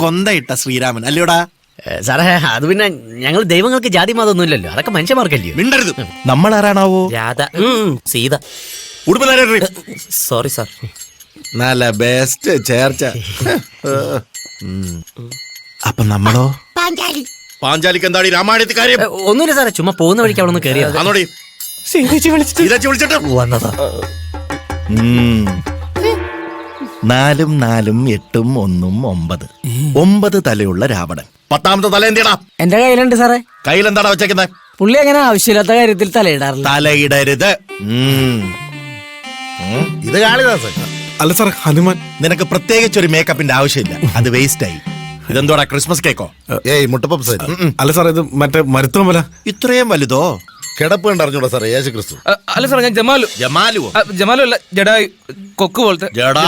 കൊന്തയിട്ട ശ്രീരാമൻ അല്ലയോടാ? സാറേ അത് പിന്നെ ഞങ്ങൾ ദൈവങ്ങൾക്ക് ജാതി മതമൊന്നും ഇല്ലല്ലോ, അതൊക്കെ മനുഷ്യന്മാർക്കല്ലയോ. മിണ്ടരുത്. നമ്മൾ ആരാണാവോ? രാധ, സീത. Sorry sir. നല്ല ബെസ്റ്റ് ചേർച്ച. അപ്പൊ നമ്മളോ? പാഞ്ചാലിക്ക് എന്താണ് രാമായണത്തിൽ കാര്യം? ഒന്നുമില്ല സാറേ, ചുമ്മാ പോകുന്ന വഴിക്ക് അവിടെ നിന്ന് കയറിയത്. വന്നതാ. 4 4 8 1 9 തലയുള്ള രാവണൻ. 10ാമത്തെ തല എന്തിടാ? എന്റെ കയ്യിലുണ്ട് സാറേ. കയ്യിലെന്താടാ വെച്ചേക്കുന്നത്? പുള്ളി അങ്ങനെ ആവശ്യമില്ലാത്ത കാര്യത്തിൽ തലയിടാറില്ല. തലയിടരുത്. ഇത് കാളിദാസൻ. അല്ല സാറേ, ഹനുമാൻ. നിനക്ക് പ്രത്യേകിച്ച് ഒരു മേക്കപ്പിന്റെ ആവശ്യമില്ല, അത് വേസ്റ്റ് ആയി. ഇതെന്തോടാ, ക്രിസ്മസ് കേക്കോ? മുട്ടപ്പ. അല്ല സാറേ, ഇത് മറ്റേ മരുത്തോമല. ഇത്രയും വലുതോ? കിടപ്പ് കണ്ടറിഞ്ഞൂടാ സാറേ, യേശു ക്രിസ്തു. അല്ല സാറേ, ഞാൻ ജമാലു. ജമാലുവോ? ജമാലു അല്ല, ജഡായു, കൊക്ക് പോലത്തെ. ജഡാ